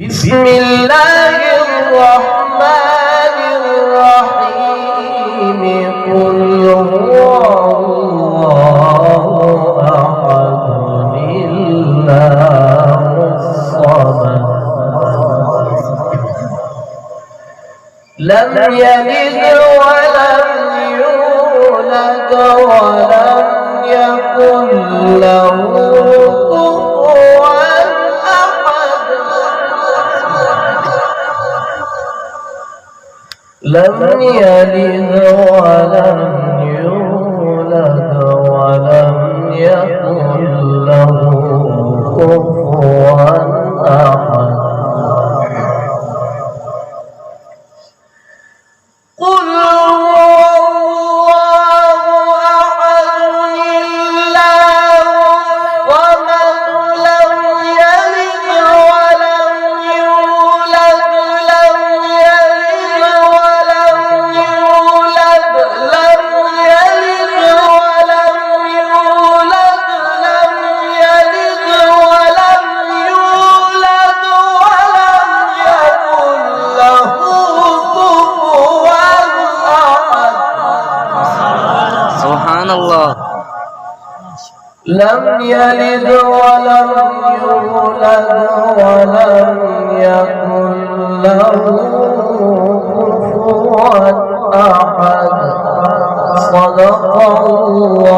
بسم الله الرحمن الرحيم قل هو الله أحد الله الصمد لم يلد ولم يولد ولم يكن له لم يلد ولم يولد ولم يكن له كفوا أحد قل لم يلد ولم يولد ولم يكن له كفوا أحد صدق الله